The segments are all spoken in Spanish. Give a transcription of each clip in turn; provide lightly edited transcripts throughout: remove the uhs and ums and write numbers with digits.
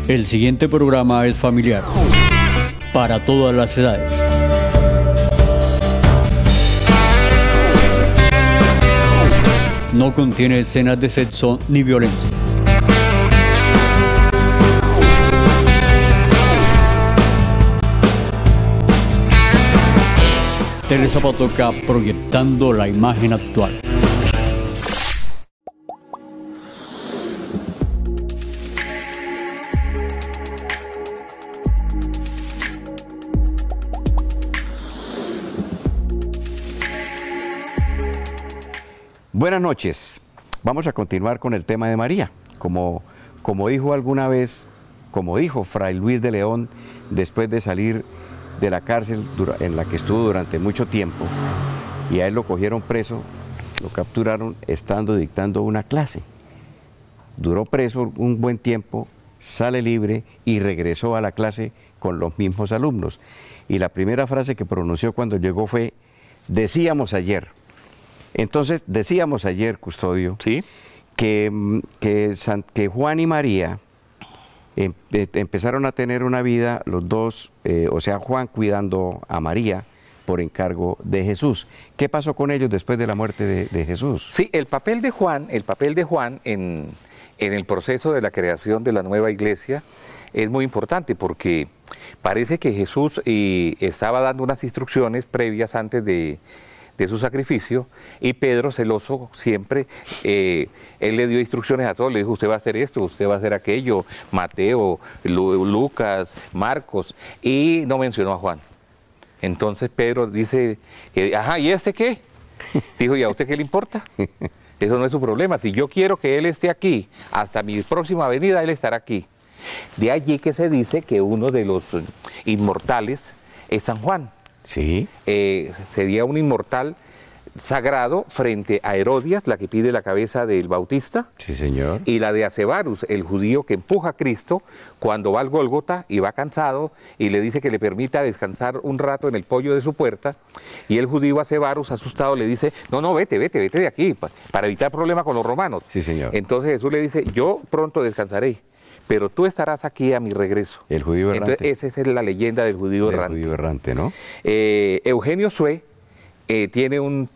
El siguiente programa es familiar, para todas las edades. No contiene escenas de sexo ni violencia. Teresa Patoca proyectando la imagen actual. Buenas noches. Vamos a continuar con el tema de María. Como dijo alguna vez, como dijo Fray Luis de León, después de salir de la cárcel en la que estuvo durante mucho tiempo, y a él lo cogieron preso, lo capturaron estando dictando una clase. Duró preso un buen tiempo, sale libre y regresó a la clase con los mismos alumnos. Y la primera frase que pronunció cuando llegó fue: decíamos ayer. Entonces, decíamos ayer, Custodio, ¿sí?, que Juan y María empezaron a tener una vida los dos, o sea, Juan cuidando a María por encargo de Jesús. ¿Qué pasó con ellos después de la muerte de Jesús? Sí, el papel de Juan en el proceso de la creación de la nueva iglesia es muy importante, porque parece que Jesús estaba dando unas instrucciones previas antes de su sacrificio, y Pedro, celoso siempre, él le dio instrucciones a todos, le dijo: usted va a hacer esto, usted va a hacer aquello, Mateo, Lucas, Marcos, y no mencionó a Juan. Entonces Pedro dice, ajá, ¿y este qué? Dijo: ¿y a usted qué le importa? Eso no es su problema. Si yo quiero que él esté aquí, hasta mi próxima venida, él estará aquí. De allí que se dice que uno de los inmortales es San Juan. Sí. Sería un inmortal sagrado frente a Herodias, la que pide la cabeza del Bautista. Sí, señor. Y la de Acevarus, el judío que empuja a Cristo cuando va al Gólgota y va cansado y le dice que le permita descansar un rato en el poyo de su puerta. Y el judío Acevarus, asustado, le dice: no, vete de aquí, para evitar problemas con los romanos. Sí, señor. Entonces Jesús le dice: yo pronto descansaré, pero tú estarás aquí a mi regreso. El judío errante. Entonces, esa es la leyenda del judío errante. Del judío errante, ¿no? Eugenio Sue tiene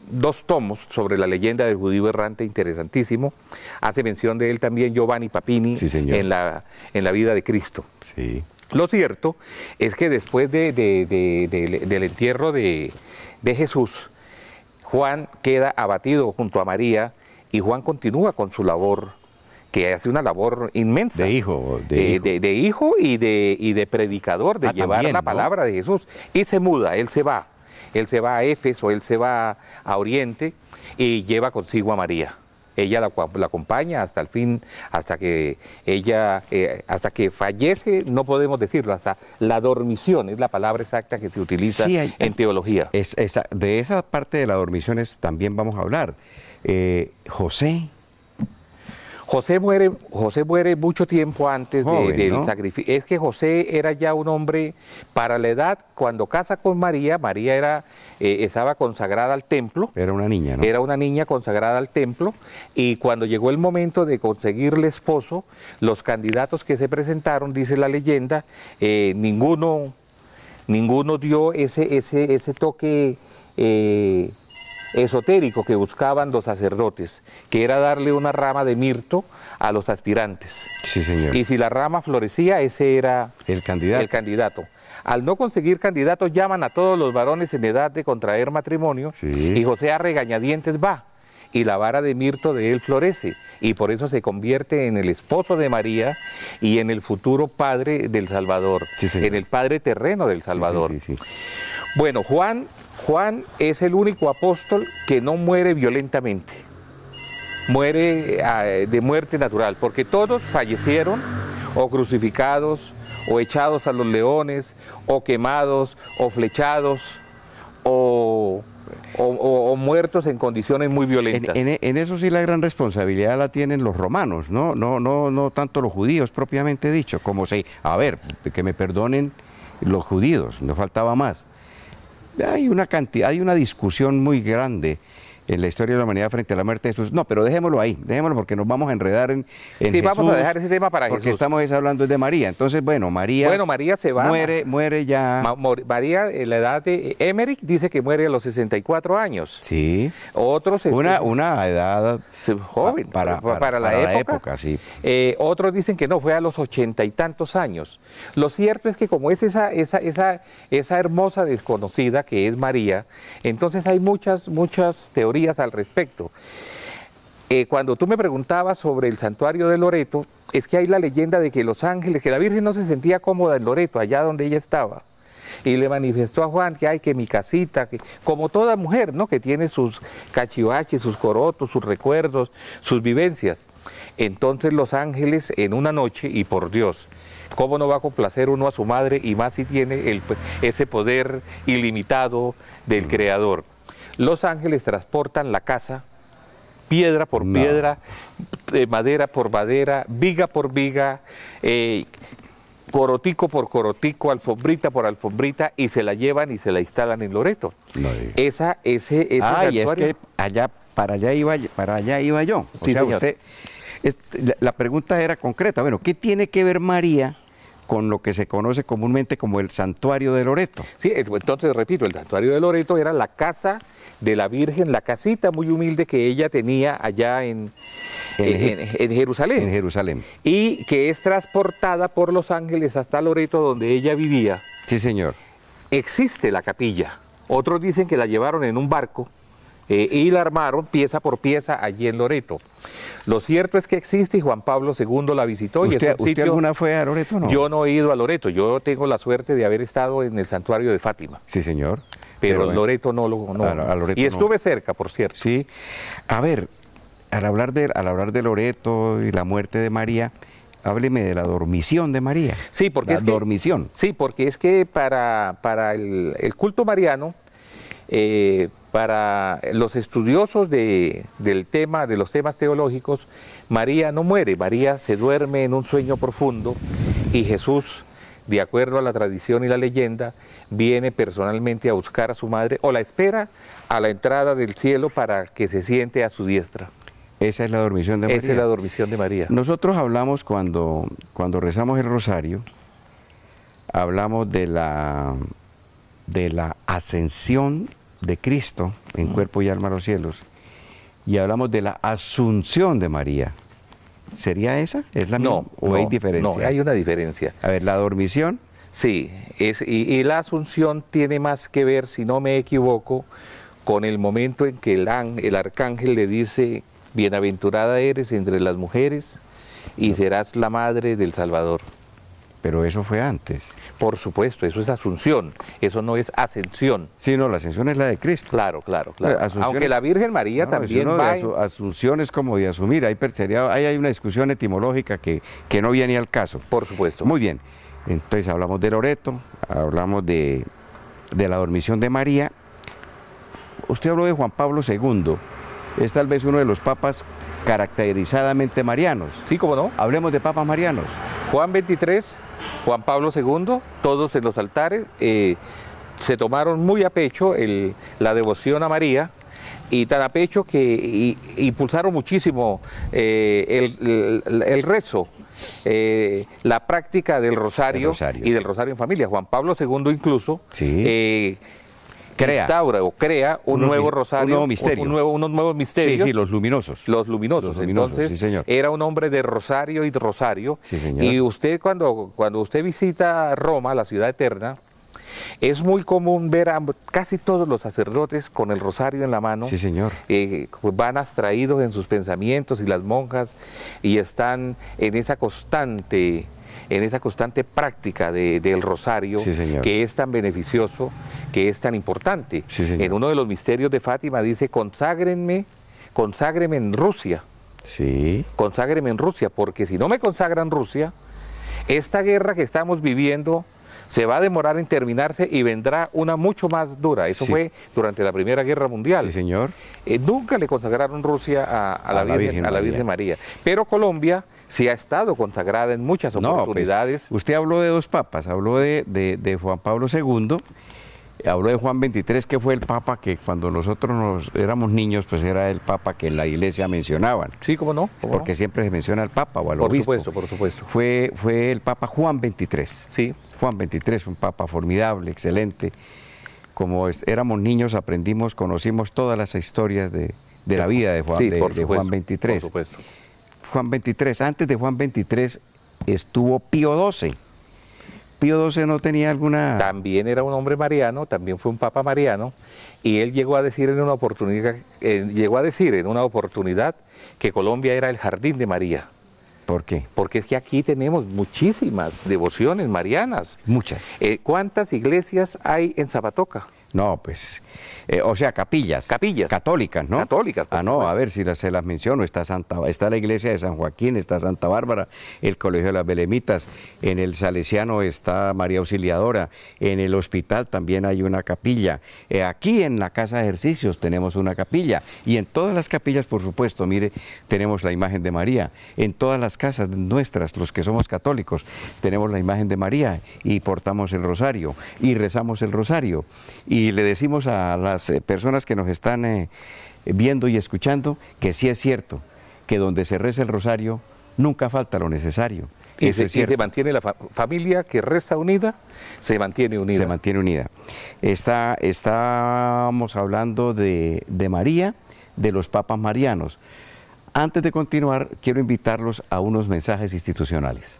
dos tomos sobre la leyenda del judío errante, interesantísimo. Hace mención de él también Giovanni Papini, sí, en la vida de Cristo. Sí. Lo cierto es que después del entierro de Jesús, Juan queda abatido junto a María, y Juan continúa con su labor, que hace una labor inmensa. De hijo. De hijo y de predicador, de llevar también, la ¿no? palabra de Jesús. Y se muda, él se va a Éfeso, él se va a Oriente y lleva consigo a María. Ella la acompaña hasta el fin, hasta que fallece, no podemos decirlo, hasta la dormición, es la palabra exacta que se utiliza en teología. De esa parte de la dormición también vamos a hablar. José muere mucho tiempo antes del ¿no? sacrificio. Es que José era ya un hombre para la edad. Cuando casa con María, estaba consagrada al templo. Era una niña, ¿no? Era una niña consagrada al templo, y cuando llegó el momento de conseguirle esposo, los candidatos que se presentaron, dice la leyenda, ninguno dio ese toque esotérico que buscaban los sacerdotes, que era darle una rama de mirto a los aspirantes. Sí, señor. Y si la rama florecía, ese era el candidato. Al no conseguir candidato, llaman a todos los varones en edad de contraer matrimonio, sí, y José a regañadientes va, y la vara de mirto de él florece, y por eso se convierte en el esposo de María y en el futuro padre del Salvador, sí, en el padre terreno del Salvador. Sí. Bueno, Juan es el único apóstol que no muere violentamente, muere de muerte natural, porque todos fallecieron o crucificados, o echados a los leones, o quemados, o flechados, o muertos en condiciones muy violentas. En eso sí la gran responsabilidad la tienen los romanos, no tanto los judíos propiamente dicho, que me perdonen los judíos, no faltaba más. Hay una discusión muy grande en la historia de la humanidad frente a la muerte de Jesús. No, pero dejémoslo ahí, dejémoslo porque nos vamos a enredar en sí, Jesús. Vamos a dejar ese tema para porque Jesús. estamos hablando de María. Entonces, bueno, María se va. Muere ya. María, en la edad de Emmerich, dice que muere a los 64 años. Sí. Otros... Una edad joven, para la época. Sí. Otros dicen que no, fue a los 80 y tantos años. Lo cierto es que como es esa hermosa desconocida que es María, entonces hay muchas teorías al respecto. Cuando tú me preguntabas sobre el santuario de Loreto, es que hay la leyenda de que los ángeles, que la Virgen no se sentía cómoda en Loreto, allá donde ella estaba, y le manifestó a Juan que hay que mi casita, que como toda mujer, ¿no?, que tiene sus cachivaches, sus corotos, sus recuerdos, sus vivencias. Entonces los ángeles en una noche, y por Dios, ¿cómo no va a complacer uno a su madre, y más si tiene ese poder ilimitado del Creador? Los ángeles transportan la casa, piedra por piedra, madera por madera, viga por viga, corotico por corotico, alfombrita por alfombrita, y se la llevan y se la instalan en Loreto. Y es que para allá iba yo. O sí, sea, señor. La pregunta era concreta. Bueno, ¿qué tiene que ver María con lo que se conoce comúnmente como el santuario de Loreto? Sí, entonces repito, el santuario de Loreto era la casa de la Virgen, la casita muy humilde que ella tenía allá en Jerusalén. En Jerusalén. Y que es transportada por los ángeles hasta Loreto, donde ella vivía. Sí, señor. Existe la capilla. Otros dicen que la llevaron en un barco y la armaron pieza por pieza allí en Loreto. Lo cierto es que existe y Juan Pablo II la visitó. ¿Usted alguna fue a Loreto o no? Yo no he ido a Loreto, yo tengo la suerte de haber estado en el santuario de Fátima. Sí, señor. Pero Loreto no. A Loreto y estuve cerca, por cierto. Sí. A ver, al hablar de Loreto y la muerte de María, hábleme de la dormición de María. Sí, porque dormición. Sí, porque es que para el culto mariano, para los estudiosos de los temas teológicos, María no muere, María se duerme en un sueño profundo y Jesús, de acuerdo a la tradición y la leyenda, viene personalmente a buscar a su madre o la espera a la entrada del cielo para que se siente a su diestra. Esa es la dormición de María. Esa es la dormición de María. Nosotros hablamos cuando rezamos el rosario, hablamos de la ascensión de Cristo en cuerpo y alma a los cielos, y hablamos de la asunción de María. ¿Sería esa? ¿Es la misma? ¿O hay diferencia? No, hay una diferencia. A ver, la dormición. Sí, y la asunción tiene más que ver, si no me equivoco, con el momento en que el arcángel le dice: bienaventurada eres entre las mujeres y serás la madre del Salvador. Pero eso fue antes. Por supuesto, eso es asunción, eso no es ascensión. Sí, no, la ascensión es la de Cristo. Claro. Aunque la Virgen María también va... Asunción es como de asumir, hay una discusión etimológica que no viene al caso. Por supuesto. Muy bien, entonces hablamos de Loreto, hablamos de la dormición de María. Usted habló de Juan Pablo II, es tal vez uno de los papas caracterizadamente marianos. Sí, cómo no. Hablemos de papas marianos. Juan XXIII, Juan Pablo II, todos en los altares se tomaron muy a pecho la devoción a María, y tan a pecho que impulsaron muchísimo el rezo, la práctica del rosario, y del rosario en familia. Juan Pablo II incluso crea un nuevo rosario, un nuevo misterio. unos nuevos misterios. Sí, los luminosos. Los luminosos. Entonces, sí, señor. Era un hombre de rosario y de rosario. Sí, señor. Y usted, cuando usted visita Roma, la ciudad eterna, es muy común ver a casi todos los sacerdotes con el rosario en la mano. Sí, señor. Van abstraídos en sus pensamientos, y las monjas, y están en esa constante práctica del rosario, sí, que es tan beneficioso, que es tan importante. Sí, en uno de los misterios de Fátima dice: conságrenme en Rusia. Sí. Conságrenme en Rusia, porque si no me consagran Rusia, esta guerra que estamos viviendo se va a demorar en terminarse y vendrá una mucho más dura. Eso fue durante la Primera Guerra Mundial. Sí, señor. Nunca le consagraron Rusia a la Virgen María. Pero Colombia sí ha estado consagrada en muchas oportunidades. Pues, usted habló de dos papas, habló de Juan Pablo II, habló de Juan 23, que fue el papa que cuando nosotros éramos niños, pues era el papa que en la iglesia mencionaban. Sí, ¿cómo no? ¿Cómo Porque no? siempre se menciona al papa o al Por obispo. supuesto, por supuesto. Fue el papa Juan 23. Sí. Juan 23, un papa formidable, excelente. Como éramos niños, aprendimos, conocimos todas las historias de la vida de Juan, Sí, de supuesto, Juan 23. Por supuesto. Juan 23, antes de Juan 23 estuvo Pío XII. Pío XII no tenía alguna... También era un hombre mariano, también fue un papa mariano, y él llegó a decir en una oportunidad, que Colombia era el jardín de María. ¿Por qué? Porque es que aquí tenemos muchísimas devociones marianas. Muchas. ¿Cuántas iglesias hay en Zapatoca? No, pues, o sea, capillas. Capillas. Católicas, ¿no? Católicas, por Ah, no, supuesto. a ver si se las menciono. Está la iglesia de San Joaquín, está Santa Bárbara, el Colegio de las Belemitas, en el Salesiano está María Auxiliadora, en el hospital también hay una capilla. Aquí en la Casa de Ejercicios tenemos una capilla. Y en todas las capillas, por supuesto, mire, tenemos la imagen de María. En todas las casas nuestras, los que somos católicos, tenemos la imagen de María y portamos el rosario y rezamos el rosario. Y le decimos a las personas que nos están viendo y escuchando que sí es cierto, que donde se reza el rosario nunca falta lo necesario. Eso es cierto. Se mantiene la familia que reza unida, se mantiene unida. Se mantiene unida. Estábamos hablando de María, de los papas marianos. Antes de continuar, quiero invitarlos a unos mensajes institucionales.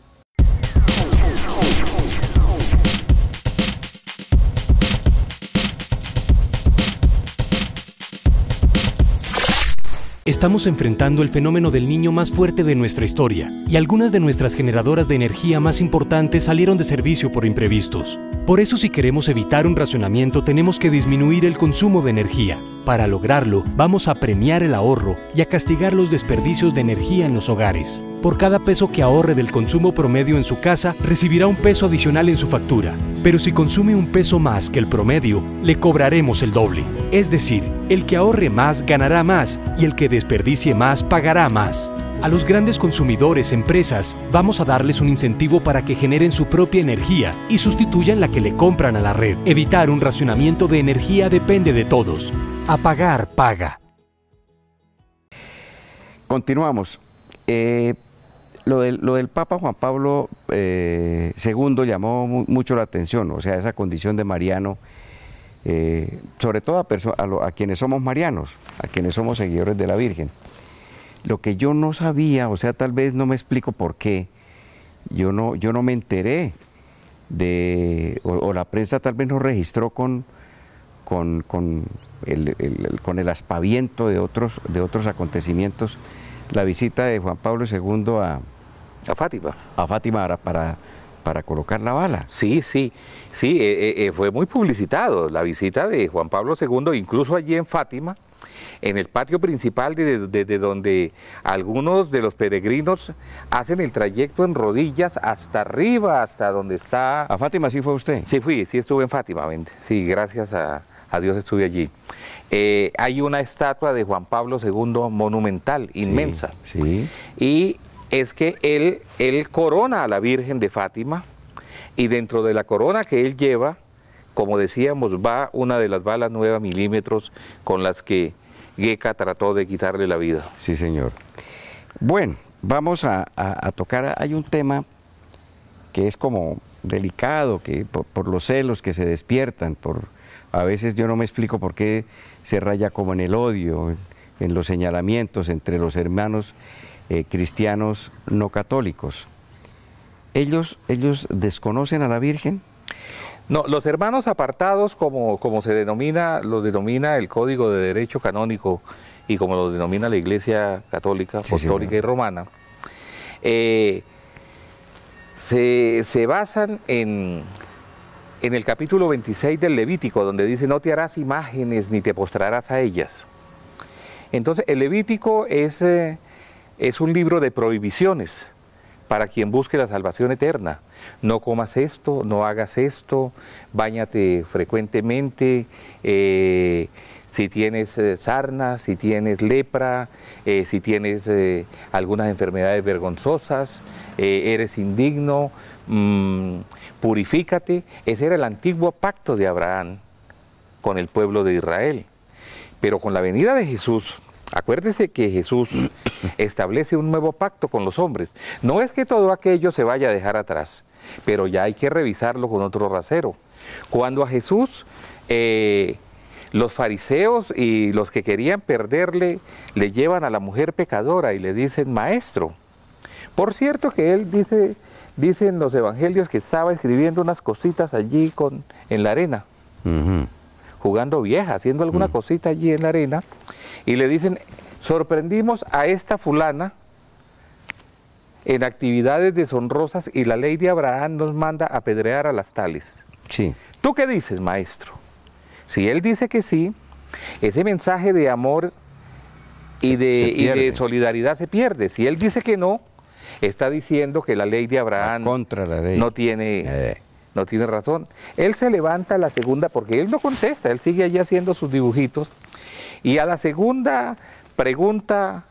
Estamos enfrentando el fenómeno del niño más fuerte de nuestra historia, y algunas de nuestras generadoras de energía más importantes salieron de servicio por imprevistos. Por eso, si queremos evitar un racionamiento, tenemos que disminuir el consumo de energía. Para lograrlo, vamos a premiar el ahorro y a castigar los desperdicios de energía en los hogares. Por cada peso que ahorre del consumo promedio en su casa, recibirá un peso adicional en su factura. Pero si consume un peso más que el promedio, le cobraremos el doble. Es decir, el que ahorre más ganará más y el que desperdicie más pagará más. A los grandes consumidores, empresas, vamos a darles un incentivo para que generen su propia energía y sustituyan la que le compran a la red. Evitar un racionamiento de energía depende de todos. Apagar paga. Continuamos. Lo del Papa Juan Pablo II llamó mucho la atención, o sea, esa condición de mariano, sobre todo a quienes somos marianos, a quienes somos seguidores de la Virgen. Lo que yo no sabía, o sea, tal vez no me explico por qué, yo no me enteré o la prensa tal vez no registró con el aspaviento de otros acontecimientos, la visita de Juan Pablo II a Fátima. A Fátima para colocar la bala. Sí, fue muy publicitado la visita de Juan Pablo II, incluso allí en Fátima, en el patio principal desde donde algunos de los peregrinos hacen el trayecto en rodillas hasta arriba, hasta donde está... ¿A Fátima sí fue usted? Sí estuve en Fátima, sí, gracias a Dios estuve allí. Hay una estatua de Juan Pablo II monumental, inmensa. Sí. Y es que él corona a la Virgen de Fátima, y dentro de la corona que él lleva, como decíamos, va una de las balas 9 milímetros con las que Gueca trató de quitarle la vida. Sí, señor. Bueno, vamos a tocar, hay un tema que es como delicado, que por los celos que se despiertan, a veces yo no me explico por qué se raya como en el odio, en los señalamientos entre los hermanos cristianos no católicos. ¿Ellos desconocen a la Virgen? No, los hermanos apartados, como se denomina, los denomina el Código de Derecho Canónico y como lo denomina la Iglesia Católica, Apostólica y Romana, se basan en el capítulo 26 del Levítico, donde dice: no te harás imágenes ni te postrarás a ellas. Entonces, el Levítico es un libro de prohibiciones para quien busque la salvación eterna. No comas esto, no hagas esto, báñate frecuentemente, si tienes sarna, si tienes lepra, si tienes algunas enfermedades vergonzosas, eres indigno, purifícate. Ese era el antiguo pacto de Abraham con el pueblo de Israel. Pero con la venida de Jesús, acuérdese que Jesús establece un nuevo pacto con los hombres. No es que todo aquello se vaya a dejar atrás, pero ya hay que revisarlo con otro rasero. Cuando a Jesús los fariseos y los que querían perderle le llevan a la mujer pecadora y le dicen, maestro. Por cierto que él dicen los evangelios que estaba escribiendo unas cositas allí en la arena, jugando vieja, haciendo alguna cosita allí en la arena, y le dicen, sorprendimos a esta fulana en actividades deshonrosas y la ley de Abraham nos manda apedrear a las tales. Sí. ¿Tú qué dices, maestro? Si él dice que sí, ese mensaje de amor y de solidaridad se pierde. Si él dice que no, está diciendo que la ley de Abraham contra la ley. No tiene razón. Él se levanta a la segunda, porque él no contesta, él sigue allí haciendo sus dibujitos, y a la segunda pregunta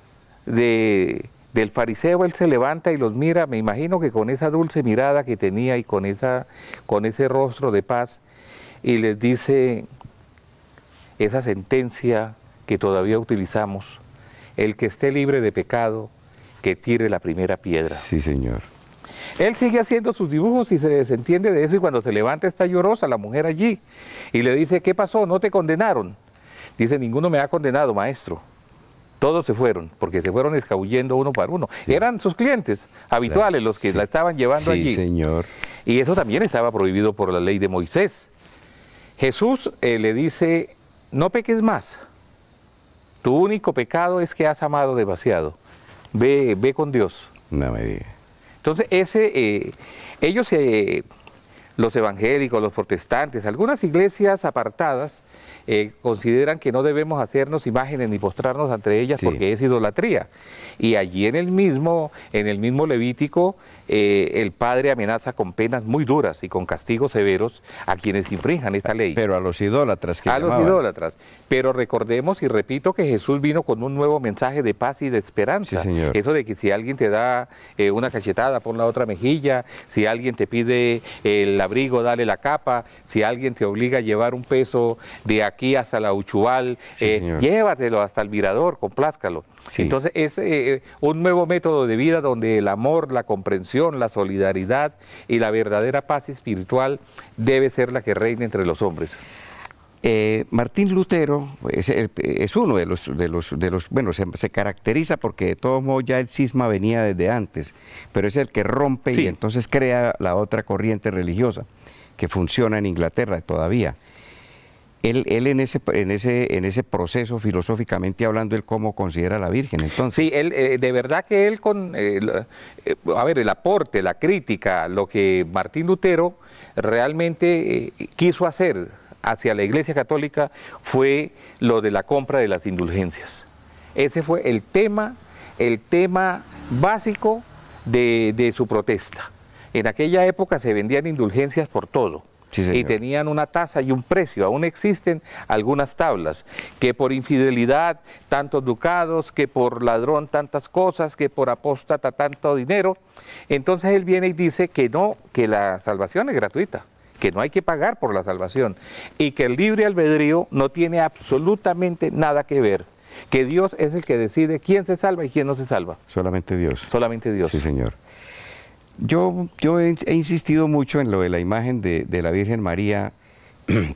del fariseo, él se levanta y los mira, me imagino que con esa dulce mirada que tenía y con ese rostro de paz, y les dice esa sentencia que todavía utilizamos, el que esté libre de pecado, que tire la primera piedra. Sí, señor. Él sigue haciendo sus dibujos y se desentiende de eso, y cuando se levanta está llorosa la mujer allí, y le dice, ¿qué pasó? ¿No te condenaron? Dice, ninguno me ha condenado, maestro. Todos se fueron, porque se fueron escabullendo uno por uno. Sí. Eran sus clientes habituales los que la estaban llevando allí. Sí, señor. Y eso también estaba prohibido por la ley de Moisés. Jesús le dice, no peques más. Tu único pecado es que has amado demasiado. Ve con Dios. No me diga. Entonces, ellos, los evangélicos, los protestantes, algunas iglesias apartadas, consideran que no debemos hacernos imágenes ni postrarnos ante ellas, sí, porque es idolatría. Y allí en el mismo Levítico, el Padre amenaza con penas muy duras y con castigos severos a quienes infrinjan esta ley. Pero a los idólatras que llamaban. A los idólatras. Pero recordemos y repito que Jesús vino con un nuevo mensaje de paz y de esperanza. Sí, señor. Eso de que si alguien te da una cachetada, pon la otra mejilla. Si alguien te pide el abrigo, dale la capa. Si alguien te obliga a llevar un peso de aquí hasta la Uchubal, sí, llévatelo hasta el Mirador, complázcalo. Sí. Entonces es un nuevo método de vida donde el amor, la comprensión, la solidaridad y la verdadera paz espiritual debe ser la que reine entre los hombres. Martín Lutero es uno de los bueno, se caracteriza porque de todos modos ya el cisma venía desde antes, pero es el que rompe, sí, y entonces crea la otra corriente religiosa que funciona en Inglaterra todavía. Él en ese proceso, filosóficamente hablando, él cómo considera a la Virgen, entonces. Sí, él, de verdad que él el aporte, la crítica, lo que Martín Lutero realmente quiso hacer hacia la Iglesia Católica fue lo de la compra de las indulgencias. Ese fue el tema básico de su protesta. En aquella época se vendían indulgencias por todo. Sí, y tenían una tasa y un precio. Aún existen algunas tablas, que por infidelidad tantos ducados, que por ladrón tantas cosas, que por apóstata tanto dinero. Entonces él viene y dice que no, que la salvación es gratuita, que no hay que pagar por la salvación, y que el libre albedrío no tiene absolutamente nada que ver, que Dios es el que decide quién se salva y quién no se salva. Solamente Dios. Solamente Dios. Sí, señor. Yo he insistido mucho en lo de la imagen de la Virgen María,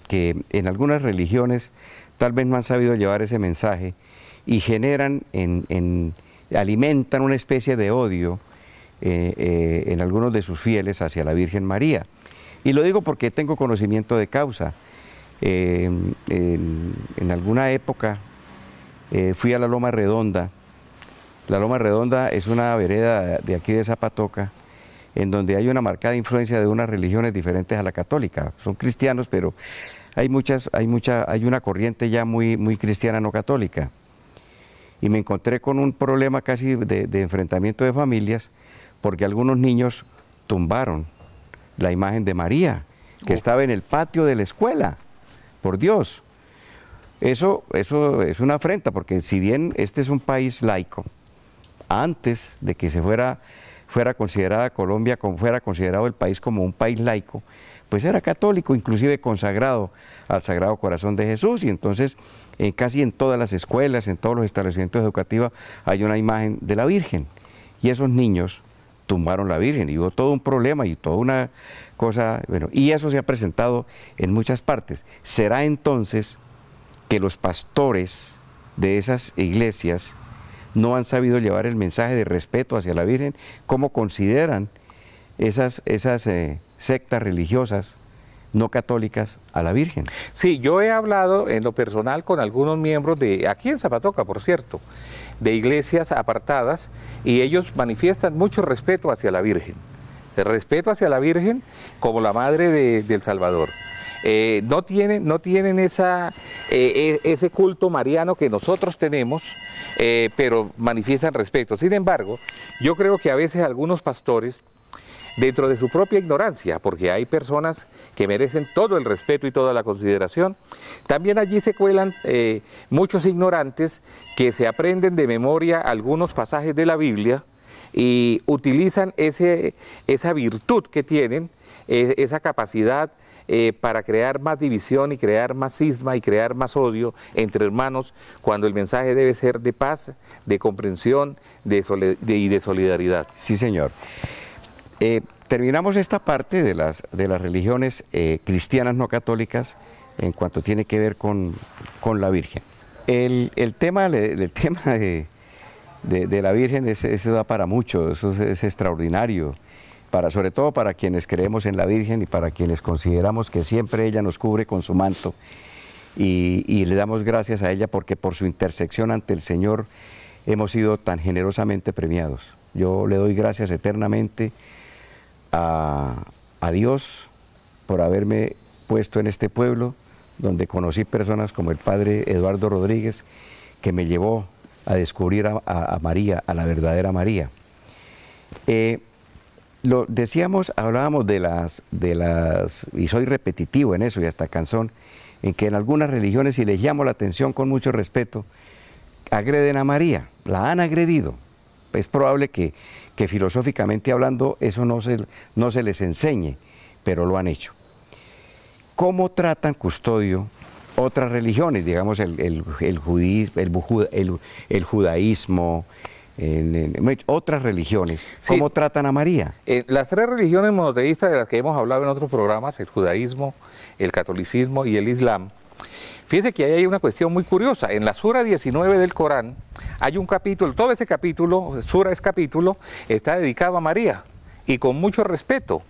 que en algunas religiones tal vez no han sabido llevar ese mensaje y generan, alimentan una especie de odio en algunos de sus fieles hacia la Virgen María. Y lo digo porque tengo conocimiento de causa. En alguna época fui a la Loma Redonda. La Loma Redonda es una vereda de aquí de Zapatoca, en donde hay una marcada influencia de unas religiones diferentes a la católica. Son cristianos, pero hay una corriente ya muy cristiana no católica. Y me encontré con un problema casi de enfrentamiento de familias, porque algunos niños tumbaron la imagen de María, que estaba en el patio de la escuela, por Dios. Eso es una afrenta, porque si bien este es un país laico, antes de que se fuera fuera considerada Colombia, como fuera considerado el país como un país laico, pues era católico, inclusive consagrado al Sagrado Corazón de Jesús, y entonces casi en todas las escuelas, en todos los establecimientos educativos hay una imagen de la Virgen, y esos niños tumbaron la Virgen, y hubo todo un problema y toda una cosa, bueno, y eso se ha presentado en muchas partes. ¿Será entonces que los pastores de esas iglesias no han sabido llevar el mensaje de respeto hacia la Virgen? ¿Cómo consideran esas sectas religiosas no católicas a la Virgen? Sí, yo he hablado en lo personal con algunos miembros de, aquí en Zapatoca, por cierto, de iglesias apartadas, y ellos manifiestan mucho respeto hacia la Virgen, el respeto hacia la Virgen como la madre del Salvador. No tienen ese culto mariano que nosotros tenemos, pero manifiestan respeto. Sin embargo, yo creo que a veces algunos pastores, dentro de su propia ignorancia, porque hay personas que merecen todo el respeto y toda la consideración, también allí se cuelan muchos ignorantes que se aprenden de memoria algunos pasajes de la Biblia y utilizan esa virtud que tienen, esa capacidad para crear más división y crear más cisma y crear más odio entre hermanos, cuando el mensaje debe ser de paz, de comprensión y de solidaridad. Sí, señor. Terminamos esta parte de las religiones cristianas no católicas en cuanto tiene que ver con la Virgen. El tema de la Virgen, eso da para mucho, eso es extraordinario, sobre todo para quienes creemos en la Virgen y para quienes consideramos que siempre ella nos cubre con su manto, y le damos gracias a ella porque por su intersección ante el Señor hemos sido tan generosamente premiados. Yo le doy gracias eternamente a Dios por haberme puesto en este pueblo donde conocí personas como el padre Eduardo Rodríguez, que me llevó a descubrir a María, a la verdadera María. Lo decíamos, hablábamos de las, y soy repetitivo en eso y hasta cansón, en que en algunas religiones, si les llamo la atención con mucho respeto, agreden a María, la han agredido. Es probable que filosóficamente hablando eso no se les enseñe, pero lo han hecho. ¿Cómo tratan, Custodio, otras religiones? Digamos el judaísmo, otras religiones. ¿Cómo tratan a María? Las tres religiones monoteístas de las que hemos hablado en otros programas, el judaísmo, el catolicismo y el islam, fíjese que ahí hay una cuestión muy curiosa. En la Sura 19 del Corán hay un capítulo, todo ese capítulo, Sura es capítulo, está dedicado a María y con mucho respeto.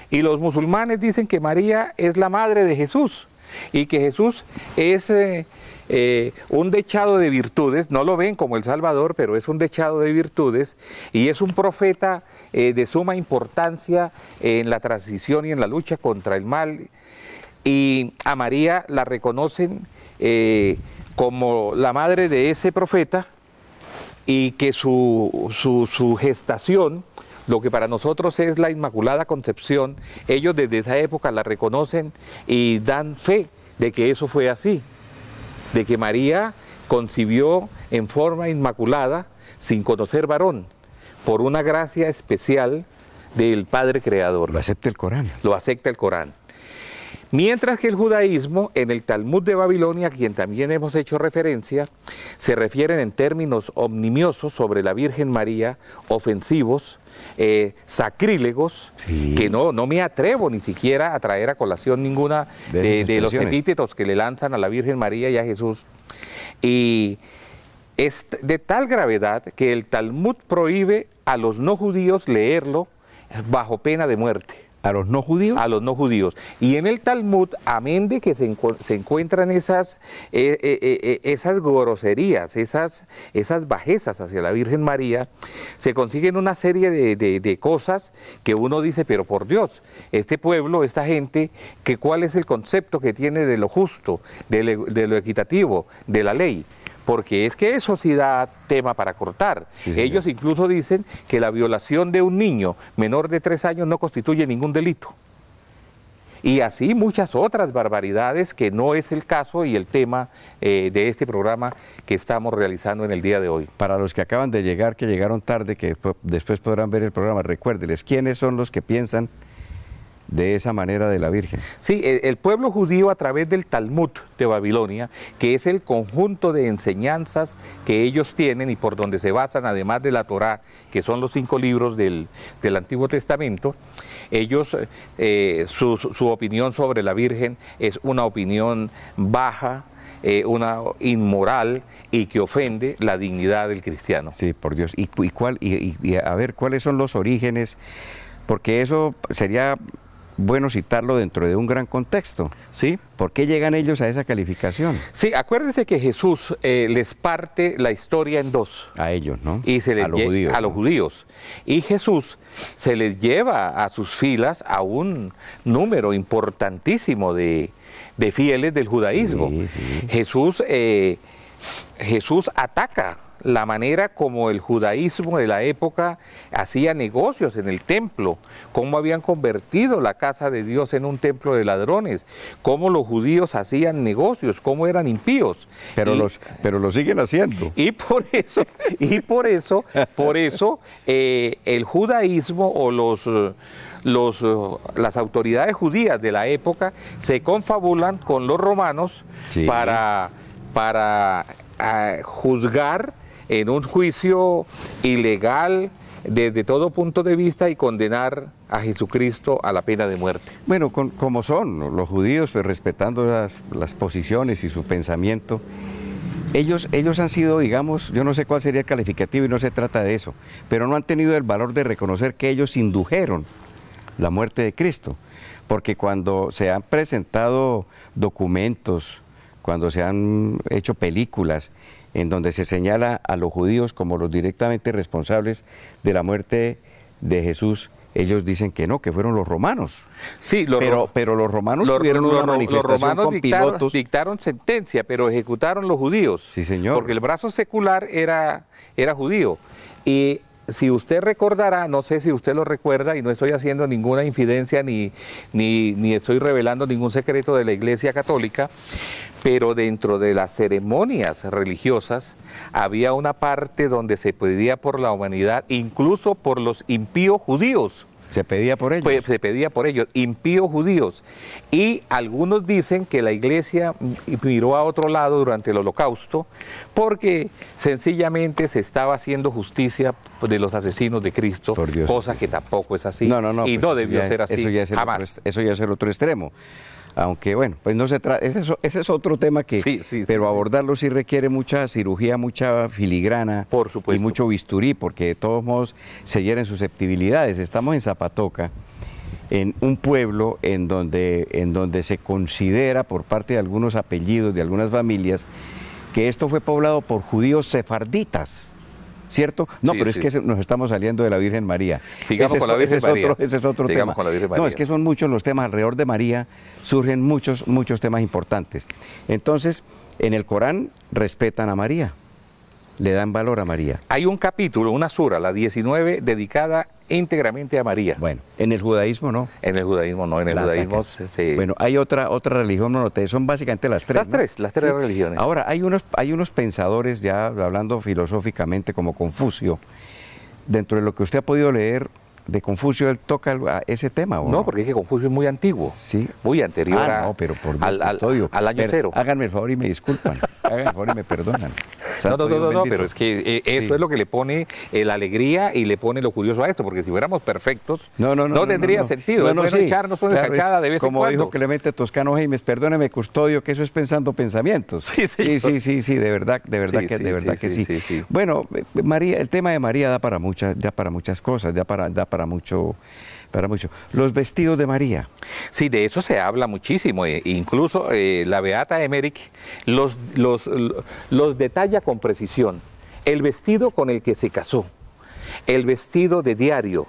Y los musulmanes dicen que María es la madre de Jesús y que Jesús es un dechado de virtudes, no lo ven como el Salvador, pero es un dechado de virtudes y es un profeta de suma importancia en la transición y en la lucha contra el mal. Y a María la reconocen como la madre de ese profeta, y que su gestación, lo que para nosotros es la Inmaculada Concepción, ellos desde esa época la reconocen y dan fe de que eso fue así, de que María concibió en forma inmaculada, sin conocer varón, por una gracia especial del Padre Creador. Lo acepta el Corán. Lo acepta el Corán. Mientras que el judaísmo, en el Talmud de Babilonia, a quien también hemos hecho referencia, se refieren en términos omnimiosos sobre la Virgen María, ofensivos, sacrílegos, sí, que no me atrevo ni siquiera a traer a colación ninguna de los epítetos que le lanzan a la Virgen María y a Jesús. Y es de tal gravedad que el Talmud prohíbe a los no judíos leerlo bajo pena de muerte. ¿A los no judíos? A los no judíos. Y en el Talmud, amén de que se encuentran esas groserías, esas bajezas hacia la Virgen María, se consiguen una serie de cosas que uno dice, pero por Dios, este pueblo, esta gente, ¿cuál es el concepto que tiene de lo justo, de lo equitativo, de la ley? Porque es que eso sí da tema para cortar. Sí, ellos incluso dicen que la violación de un niño menor de 3 años no constituye ningún delito. Y así muchas otras barbaridades que no es el caso y el tema de este programa que estamos realizando en el día de hoy. Para los que acaban de llegar, que llegaron tarde, que después podrán ver el programa, recuérdeles, ¿quiénes son los que piensan de esa manera de la Virgen? Sí, el pueblo judío a través del Talmud de Babilonia, que es el conjunto de enseñanzas que ellos tienen y por donde se basan, además de la Torá, que son los 5 libros del Antiguo Testamento, ellos, su opinión sobre la Virgen es una opinión baja, una inmoral y que ofende la dignidad del cristiano. Sí, por Dios. Y a ver, ¿cuáles son los orígenes? Porque eso sería bueno citarlo dentro de un gran contexto. ¿Sí? ¿Por qué llegan ellos a esa calificación? Sí, acuérdense que Jesús les parte la historia en 2. A ellos, ¿no? Y se les a los judíos. A los judíos. Y Jesús se les lleva a sus filas a un número importantísimo de fieles del judaísmo. Sí, sí. Jesús ataca la manera como el judaísmo de la época hacía negocios en el templo, cómo habían convertido la casa de Dios en un templo de ladrones, cómo los judíos hacían negocios, cómo eran impíos. Pero lo siguen haciendo. Y por eso el judaísmo o las autoridades judías de la época se confabulan con los romanos, sí, para juzgar en un juicio ilegal desde todo punto de vista y condenar a Jesucristo a la pena de muerte. Bueno, como son los judíos, pues, respetando las posiciones y su pensamiento, ellos han sido, digamos, yo no sé cuál sería el calificativo y no se trata de eso, pero no han tenido el valor de reconocer que ellos indujeron la muerte de Cristo, porque cuando se han presentado documentos, cuando se han hecho películas en donde se señala a los judíos como los directamente responsables de la muerte de Jesús, ellos dicen que no, que fueron los romanos. Sí, pero los romanos tuvieron una manifestación los romanos con pilotos. Dictaron sentencia, pero ejecutaron los judíos. Sí, señor. Porque el brazo secular era judío. Y si usted recordará, no sé si usted lo recuerda, y no estoy haciendo ninguna infidencia ni estoy revelando ningún secreto de la Iglesia Católica, pero dentro de las ceremonias religiosas había una parte donde se pedía por la humanidad, incluso por los impíos judíos. ¿Se pedía por ellos? Pues se pedía por ellos, impíos judíos. Y algunos dicen que la Iglesia miró a otro lado durante el Holocausto porque sencillamente se estaba haciendo justicia de los asesinos de Cristo, cosa que tampoco es así. No, y pues no debió ser así, jamás. Eso ya es el otro extremo. Aunque bueno, pues no se trata, ese es otro tema que, pero abordarlo sí requiere mucha cirugía, mucha filigrana, por supuesto, y mucho bisturí, porque de todos modos se hieren susceptibilidades. Estamos en Zapatoca, en un pueblo en donde se considera por parte de algunos apellidos, de algunas familias, que esto fue poblado por judíos sefarditas. ¿Cierto? No, pero es que nos estamos saliendo de la Virgen María. Sigamos con la Virgen María. Ese es otro tema. No, es que son muchos los temas. Alrededor de María surgen muchos temas importantes. Entonces, en el Corán respetan a María, le dan valor a María. Hay un capítulo, una sura, la 19, dedicada íntegramente a María. Bueno, en el judaísmo no. En el judaísmo no, en el judaísmo sí. Bueno, hay otra religión monoteísta, son básicamente las tres. Las tres religiones. Ahora, hay unos pensadores, ya hablando filosóficamente, como Confucio. Dentro de lo que usted ha podido leer de Confucio, ¿él toca ese tema? ¿O no, porque es que Confucio es muy antiguo, sí, muy anterior pero por Dios, al año cero. Háganme el favor y me disculpan, háganme el favor y me perdonan. No, pero es que eso es lo que le pone la alegría y le pone lo curioso a esto, porque si fuéramos perfectos, no tendría sentido. No, echarnos una cachada de vez en cuando. Como dijo Clemente Toscano Jaimes, perdóneme, custodio, que eso es pensando pensamientos. Sí, de verdad que sí. Bueno, María, el tema de María da para muchas cosas, da para mucho. Los vestidos de María. Sí, de eso se habla muchísimo. Incluso la Beata Emmerich los detalla con precisión. El vestido con el que se casó, el vestido de diario,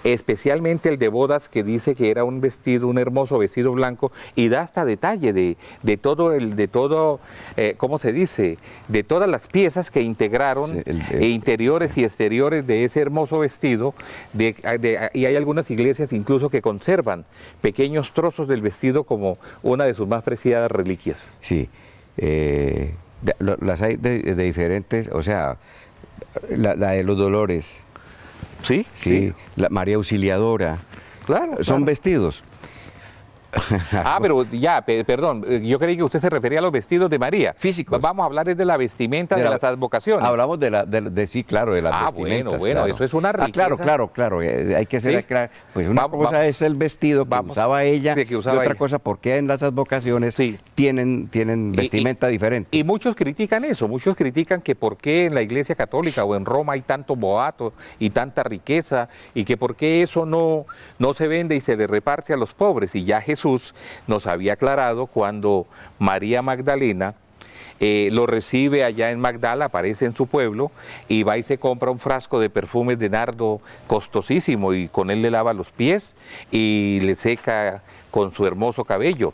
especialmente el de bodas, que dice que era un vestido, un hermoso vestido blanco, y da hasta detalle de todo, ¿cómo se dice? De todas las piezas que integraron, Sí, interiores y exteriores de ese hermoso vestido, y hay algunas iglesias incluso que conservan pequeños trozos del vestido como una de sus más preciadas reliquias. Sí, las hay de diferentes, o sea, la de los Dolores, ¿Sí? sí, la María Auxiliadora, Claro. son claro. vestidos. Ah, pero ya, perdón, yo creí que usted se refería a los vestidos de María. Físicos. Vamos a hablar de la vestimenta de, las advocaciones. Hablamos sí, claro, de las vestimentas. Bueno, claro. eso es una riqueza. Claro, hay que ser Sí. claro. Pues una cosa es el vestido que usaba ella, que usaba y otra ella. cosa, porque en las advocaciones Sí. tienen vestimenta diferente. Y muchos critican eso, muchos critican que por qué en la Iglesia Católica o en Roma hay tanto boato y tanta riqueza, y que por qué eso no se vende y se le reparte a los pobres. Y ya Jesús nos había aclarado cuando María Magdalena lo recibe allá en Magdala, aparece en su pueblo, y va y se compra un frasco de perfumes de nardo costosísimo, y con él le lava los pies y le seca con su hermoso cabello.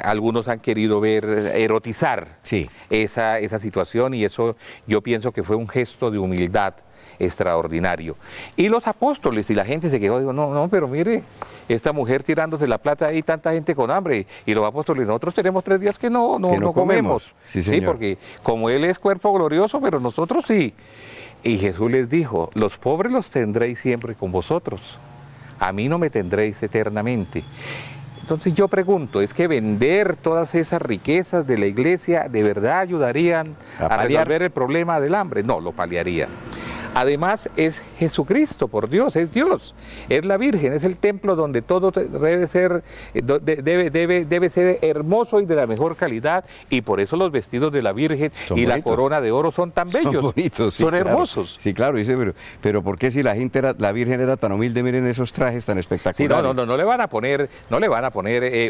Algunos han querido erotizar Sí. esa situación, y eso yo pienso que fue un gesto de humildad extraordinario. Y los apóstoles y la gente se quedó, digo, no, pero mire, esta mujer tirándose la plata ahí, tanta gente con hambre, y los apóstoles, nosotros tenemos 3 días que no comemos. Sí, señor. Porque como Él es cuerpo glorioso, pero nosotros sí. Y Jesús les dijo, los pobres los tendréis siempre con vosotros, a mí no me tendréis eternamente. Entonces yo pregunto, ¿es que vender todas esas riquezas de la iglesia de verdad ayudarían a resolver el problema del hambre? No, lo paliaría. Además es Jesucristo, por Dios, es la Virgen, es el templo donde todo debe ser hermoso y de la mejor calidad, y por eso los vestidos de la Virgen Son y bonitos. la corona de oro son tan bellos, Son bonitos, sí, son claro. hermosos. Sí, claro, dice, pero ¿por qué si la Virgen era tan humilde, miren esos trajes tan Sí, espectaculares? no le van a poner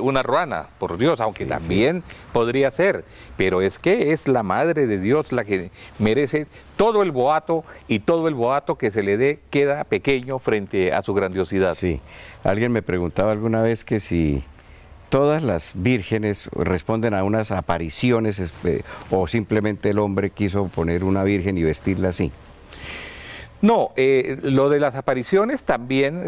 una ruana, por Dios, aunque Sí, también podría ser, pero es que es la Madre de Dios la que merece todo el boato, y todo el boato que se le dé queda pequeño frente a su grandiosidad. Sí, alguien me preguntaba alguna vez que si todas las vírgenes responden a unas apariciones o simplemente el hombre quiso poner una virgen y vestirla así. No, lo de las apariciones también,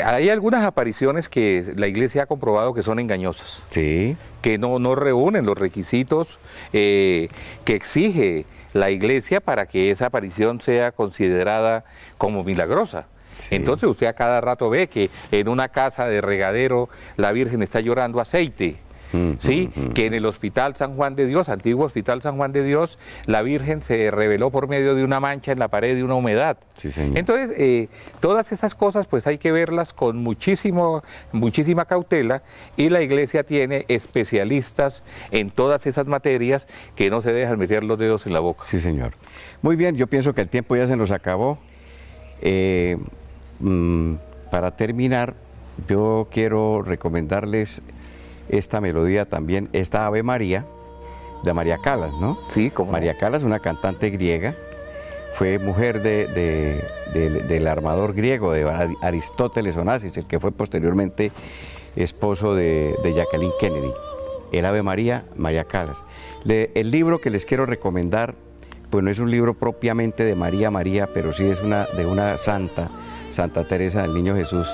hay algunas apariciones que la Iglesia ha comprobado que son engañosas, Sí, que no reúnen los requisitos que exige la Iglesia para que esa aparición sea considerada como milagrosa. Sí. Entonces usted a cada rato ve que en una casa de regadero la Virgen está llorando aceite. ¿Sí? Que en el Hospital San Juan de Dios, antiguo Hospital San Juan de Dios, la Virgen se reveló por medio de una mancha en la pared de una humedad. Sí, señor. Entonces, todas esas cosas pues hay que verlas con muchísima cautela, y la Iglesia tiene especialistas en todas esas materias que no se dejan meter los dedos en la boca. Sí, señor. Muy bien, yo pienso que el tiempo ya se nos acabó. Para terminar, yo quiero recomendarles esta melodía también, esta Ave María, de María Callas, ¿no? Sí, como María Callas, una cantante griega, fue mujer del armador griego, de Aristóteles Onassis, el que fue posteriormente esposo de Jacqueline Kennedy. El Ave María, María Callas. El libro que les quiero recomendar, pues no es un libro propiamente de María, pero sí es de una santa, Santa Teresa del Niño Jesús.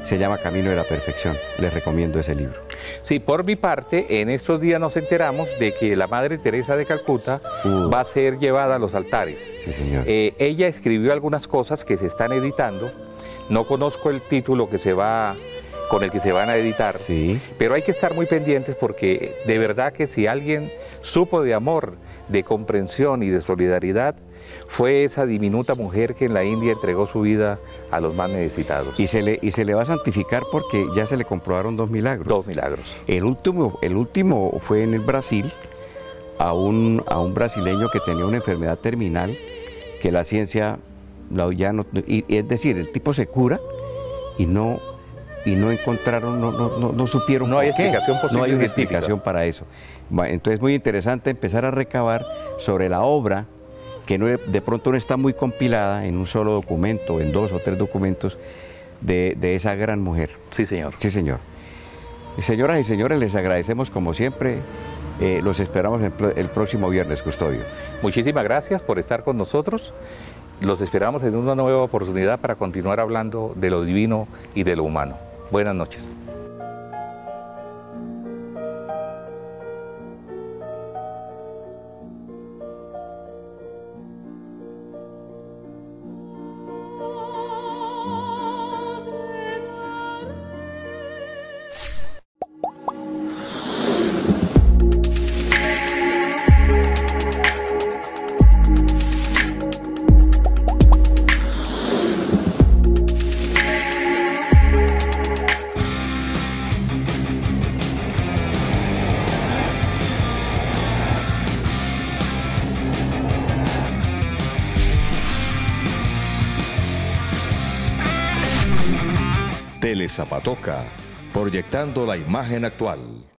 Se llama Camino de la Perfección. Les recomiendo ese libro. Sí, por mi parte, en estos días nos enteramos de que la Madre Teresa de Calcuta va a ser llevada a los altares. Sí, señor. Ella escribió algunas cosas que se están editando. No conozco el título con el que se van a editar, Sí. pero hay que estar muy pendientes, porque de verdad que si alguien supo de amor, de comprensión y de solidaridad, fue esa diminuta mujer que en la India entregó su vida a los más necesitados. Y se le va a santificar porque ya se le comprobaron 2 milagros. 2 milagros. El último fue en el Brasil, a un brasileño que tenía una enfermedad terminal que la ciencia es decir, el tipo se cura y no encontraron, no supieron No hay por qué. explicación posible No hay una científica. explicación para eso. Entonces es muy interesante empezar a recabar sobre la obra que de pronto no está muy compilada en un solo documento, en 2 o 3 documentos de esa gran mujer. Sí, señor. Sí, señor. Señoras y señores, les agradecemos como siempre. Los esperamos el próximo viernes, Custodio. Muchísimas gracias por estar con nosotros. Los esperamos en una nueva oportunidad para continuar hablando de lo divino y de lo humano. Buenas noches. Telezapatoca, proyectando la imagen actual.